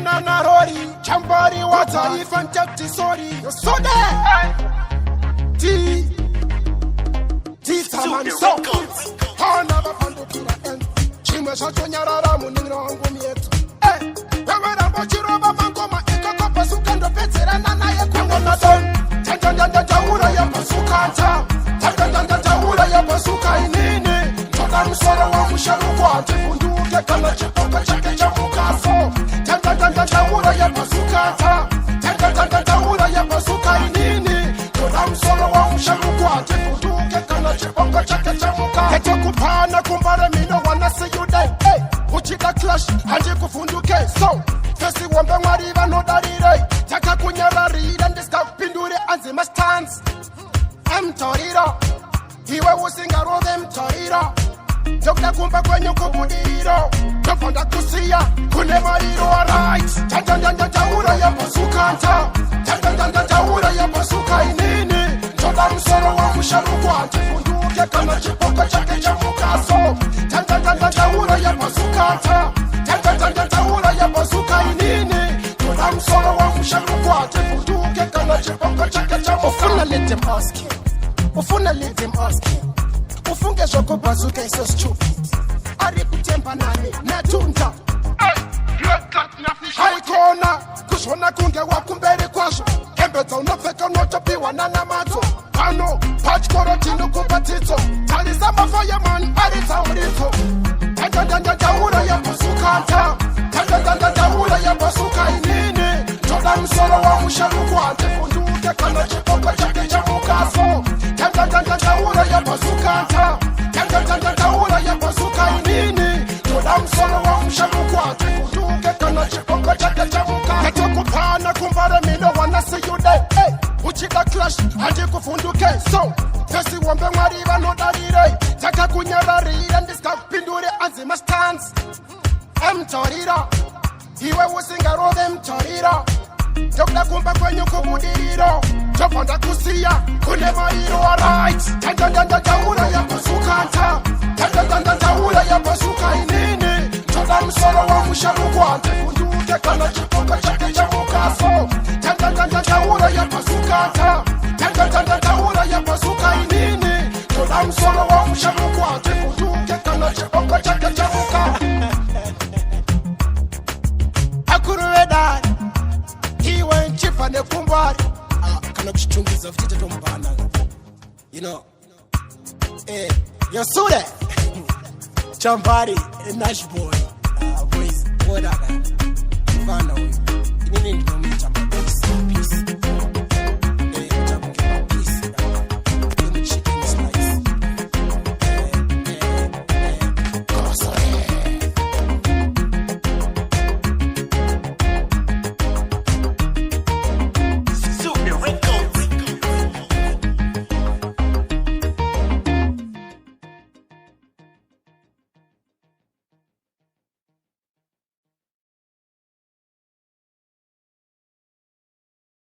Nana Narori, Chambari Water, if I'm Jackie sorry, you're so there. Didzaman, so Hanava Pando to the end. Chima Shatoyara Munino Angumiet. Eh, Pamara Bochiroba Mangoma, Eko Bazooker, and the Petera Nana Yakunazon. Tandanda ya Bazooker, Tandanda ya Bazooker inini. Toda Musoro waMusharukwa, Tifunduke kana chipoka chake cha mukaso. Tandanda ya Bazooker, Tandanda ya Bazooker inini. Toda Musoro waMusharukwa, Tifunduke kana chipoka chake cha mukaso. Kete kupana kumbare mino wanna see you there. Hey, uchida clash, anje kufunduke. So, fesi wambe mwariva no darire. Taka kunyarari, and this guy pindure anzima stands. Toriro, iwe usinga rodem toriro. Jokda kumba kwenye kubudiriro. Jofanda kusia, kune mariro alright. Tandanda ya Bazooker, Tandanda ya Bazooker inini. Toda Musoro waMusharukwa, Tifunduke kana chipoka chake cha mukaso. Tandanda ya Bazooker, Tandanda ya Bazooker inini. Toda Musoro waMusharukwa, Tifunduke kana chipoka chake cha mukaso. Ufuna let them ask you. Ufuna let them ask you. Ufunge joko Bazooker is so stupid. Arikutempa nani na tunda. Haikona kushona kunge wakumbere kwasho. Kembeta unafeka unotopiwa na namato. Pano pachkoro chinu kupatito. Talisama fireman arita urito. Tandanda ya Bazooker, Tandanda ya Bazooker inini. Toda Musoro waMusharukwa, Tifunduke kana chipoka chake cha mukaso. Tandanda ya Bazooker, Tandanda ya Bazooker inini. Toda Musoro waMusharukwa, Tifunduke kana chipoka chake cha mukaso. Kete kupana kumbare mino wanna see you there. Hey, uchida clash, anje kufunduke. So, fesi wambe mwariva no darire. Taka kunyarari, and this guy pindure anzima stands. Toriro, iwe usinga rodem toriro. Jokda kumba kwenye kubudiriro. Jofanda kusia, kune mariro alright. Tandanda ya Bazooker, Tandanda ya Bazooker inini. Toda Musoro waMusharukwa, Tifunduke kana chipoka chake cha mukaso. Tandanda ya Bazooker, Tandanda ya Bazooker inini. Toda Musoro waMusharukwa, Tifunduke kana chipoka chake cha mukaso. Akuruedari, iwe nchifane kumbari. Kana kuchichungiza vitite tombana. You know. Yo Sude. Chambari, Nash boy. Boys, what up? Ivana, nini ndio mchamba.